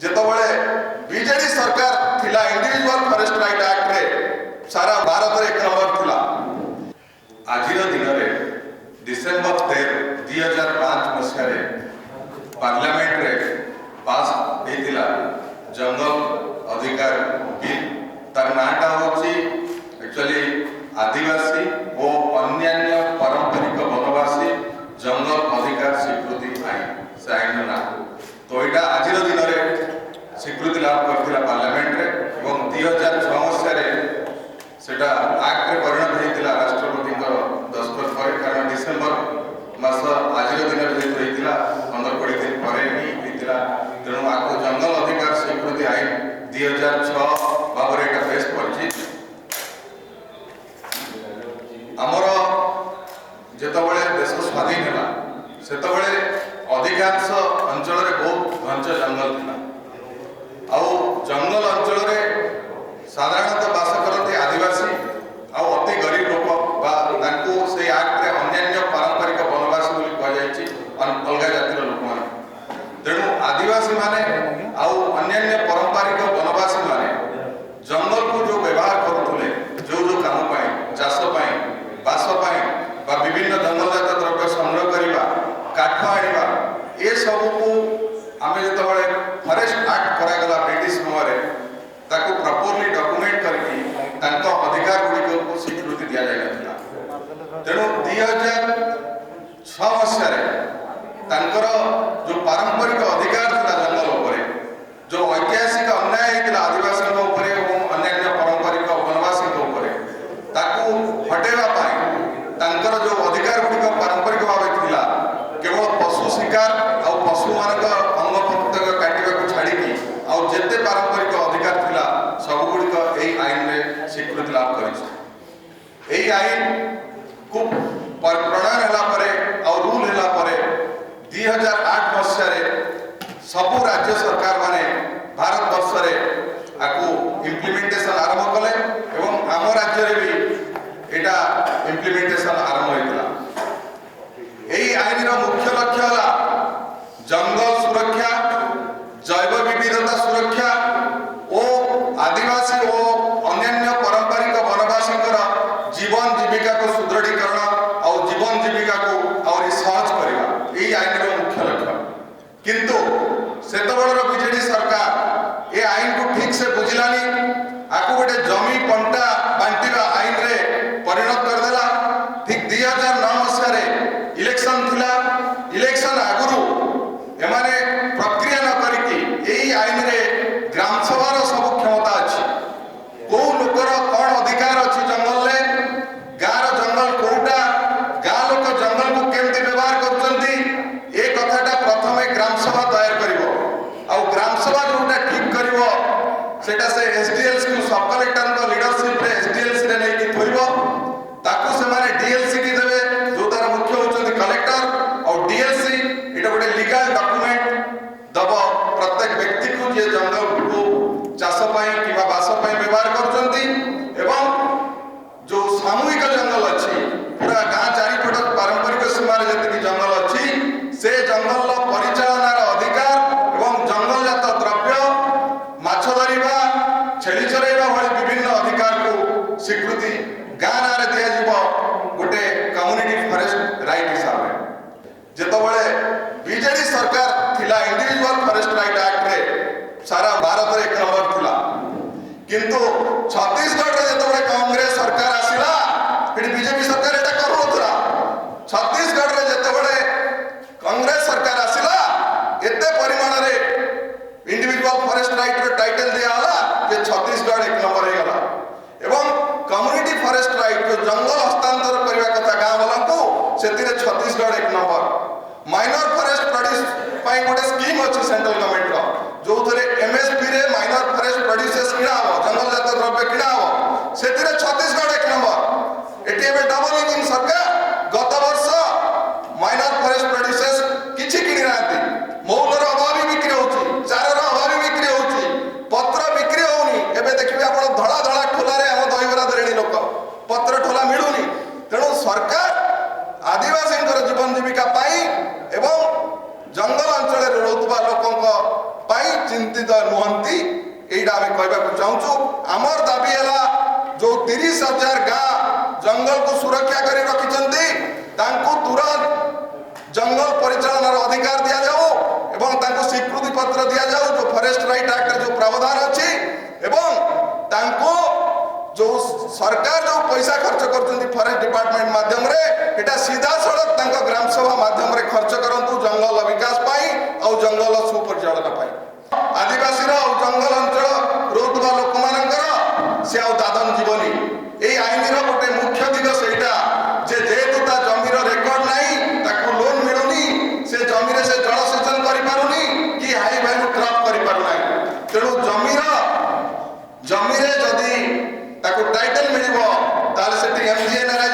ଯେତେବେଳେ ବିଜେଡି ସରକାର ଥିଲା ଇଣ୍ଡିଭିଜୁଆଲ ଫରେଷ୍ଟ ରାଇଟ୍ ଆକ୍ଟ ରେ ସାରା ଭାରତରେ 1 ନମ୍ବର ଥିଲା। ଆଜିର ଦିନରେ ଡିସେମ୍ବର 13, 2005 ମସିହାରେ ପାର୍ଲାମେଣ୍ଟରେ ପାସ୍ ହେଇଥିଲା ଜଙ୍ଗଲ ଅଧିକାର ବିଲ୍। ତାର ନାଁଟା ହେଉଛି एक्चुअली आदिवासी और अन्यान्य पारंपरिक वनवासी जंगल अधिकार स्वीकृति आईन से आईन ना तो यहाँ आज दिन में स्वीकृति लाभ करता पार्लियामेंट रे और 2006 मसीह सेटा एक्ट रे परिणत होता राष्ट्रपति दस्तखत पर कारण डिसेम्बर मास आज दिन में होता 15-20 दिन पर ही होता तेणु आपको जंगल अधिकार स्वीकृति आईन 2006 भाव बेस परिचित आमर जेतबले देश स्वाधीन है सेतबले अधिकांश अंचल बहुत घंच जंगल था आउ जंगल अंचल साधारणतः बास करते आदिवासी आउ अति गरीब लोक से एक्ट रे अन्यान्य पारंपरिक वनवासी बोली कह अलग जातिर लोक मैंने तेणु आदिवासी माने आउ अन्यान्य पारंपरिक वनवासी माने जंगल को जो व्यवहार करुले जो काम चाष विभिन्न जंगलजात द्रव्य संग्रह करवा काठ आनिबा ए सब को आमे जेतबळे फॉरेस्ट एक्ट करागला ब्रिटिश समय ताको प्रॉपर्ली डॉक्यूमेंट करके तांको अधिकार गुडी को स्वीकृति दिया जायला तेणु 2006 मसीह तांकर जो पारंपरिक अधिकार था जंगल उपरे जो ऐतिहासिक अन्याय हेतिला आदिवासी उपरे और अन्य पारंपरिक वनवासी उपरे ताको हटेवा पाए तांकर जो अधिकार गुड़िक पारंपरिक भाव थिला केवल पशु शिकार आ पशु मानक अंग प्रत्यंग काटिबा को छाड़ी आउ जेते पारंपरिक अधिकार थिला सब गुड़िक एई आईन में स्वीकृति लाभ करिछ। एई आईन को प्रणयन हला परे और रूल हला परे 2008 मसीह रे सब राज्य सरकार माने भारत वर्ष रे आकु इम्प्लीमेंटेशन आरंभ कले एवं आम राज्य रे भी एटा इम्प्लीमेंटेशन आरंभ होइतला। एई आईन रो मुख्य लक्ष्य हला जंगल सुरक्षा जैव विविधता सुरक्षा और आदिवासी और अन्य पारंपरिक वनवासी जीवन जीविका को सुदृढ़ीकरण और जीवन जीविका को और सहज करवा एई आईन रो मुख्य लक्ष्य किंतु सेतबळर बीजेडी सरकार ए आईन को ठीक से बुझिलानी आकु गोटे जमी पंटा बांटीबा आईन रे परिणत कर देला। ठीक 2009 मसीह इलेक्शन थिला इलेक्शन आगुरु एमाने प्रक्रिया न करिकी एई आईन रे ग्राम सभा रो सब क्षमता अछि को लोकर कोन अधिकार अछि जंगल ले गार जंगल कोउटा गा लोक जंगल को केमति व्यवहार करचंती ए कथाटा प्रथमे ग्राम सभा तैयार करिवो आ ग्राम सभा जोटा ठीक करिवो सेटा से एसडीएलसी को सब कलेक्टर को लीडरशिप रे एसडीएलसी रे नै कि थोइबो ताको से माने डीएलसी की देबे जो तार मुख्य होचंती कलेक्टर और डीएलसी एटा गोटे लीगल डॉक्यूमेंट दबो प्रत्येक व्यक्ति को जे जंगल को चाष पई किबा बास पई व्यवहार करचंती एवं जो सामूहिक जंगल अछि पूरा गां चारिपट पारंपरिक सीमा रे जति जंगल अछि से जंगल परिचालनार अधिकार एवं जंगलजात द्रव्य माछ धरिबा छेली चराइबा भली विभिन्न अधिकार को स्वीकृति गां नारे दिया जिवो गोटे कम्युनिटी फॉरेस्ट राइट हिसाब रे जेतबळे बीजेडी सरकार थिला इंडिविजुअल फॉरेस्ट राइट एक्ट रे सारा भारत रे 1 नंबर थिला किंतु छत्तीसगढ़ रे जेतबळे कांग्रेस सरकार आसिला फिर बीजेपी सरकार एटा करूथरा छत्तीसगढ़ रे जेतबळे कांग्रेस सरकार आसिला एते परिमाण रे इंडिविजुअल फॉरेस्ट राइट रे टाइटल दिया हला जे छत्तीसगढ़ 1 नंबर हे गला एवं कम्युनिटी फॉरेस्ट राइट जो जंगल हस्तांतर करबा कथा गां वाला को सेतिरे Chhattisgarh 1 number minor forest produce पाई गोटे स्कीम अछि सेंट्रल गवर्नमेंट रो जो थरे एमएसपी रे माइनर फॉरेस्ट प्रोड्यूसर्स किना हो जंगलजात द्रव्य किना हो सेतिरे छत्तीसगढ़ 1 नंबर एटी एबे डबल इंजिन सरकार गत वर्ष माइनर फॉरेस्ट प्रोड्यूसर्स किछि किनि रांती मौलर अभावी बिक्री होछि चारर अभावी बिक्री होछि पत्र बिक्री होउनी एबे देखिबे आपण धड़ा धड़ा ठोला रे हम दहीबरा धरेणी लोक पत्र ठोला मिलुनी तेणु सरकार आदिवासी जीवन जीविका पाई एवं जंगल अंचल रोकवा लोकों चिंतित नुहंती एटा आम कहवाक चाहूँ। आमर दाबी है जो 30,000 गाँ जंगल को सुरक्षा कर रखिंट तुरंत जंगल परिचालन अधिकार दि जाऊ एवं तांको स्वीकृति पत्र दि जाऊ जो फॉरेस्ट राइट एक्ट जो प्रावधान अच्छी एवं तांको जो सरकार जो पैसा खर्च कर फॉरेस्ट डिपार्टमेंट माध्यम रे एटा सीधा सड़क तांको ग्राम सभा माध्यम रे खर्च करंतु जंगल विकास पाई और जंगल सुपरिचालन पाई आदिवासी जंगल अंचल रोकवा लोक मानकर से दादन जीवनी ये आईन गोटे मुख्य दिग सेटा जे जेहेतु ता जमीर रेकर्ड नहीं ताको लोन मिलुनी से जमीर से जलसेचन करि पारुनी कि हाई वैल्यू क्रॉप करि पारु नाही तेणु जमीरे जदि ताको टाइटल मिलिबो ताले सेठी एमजीएनआरआई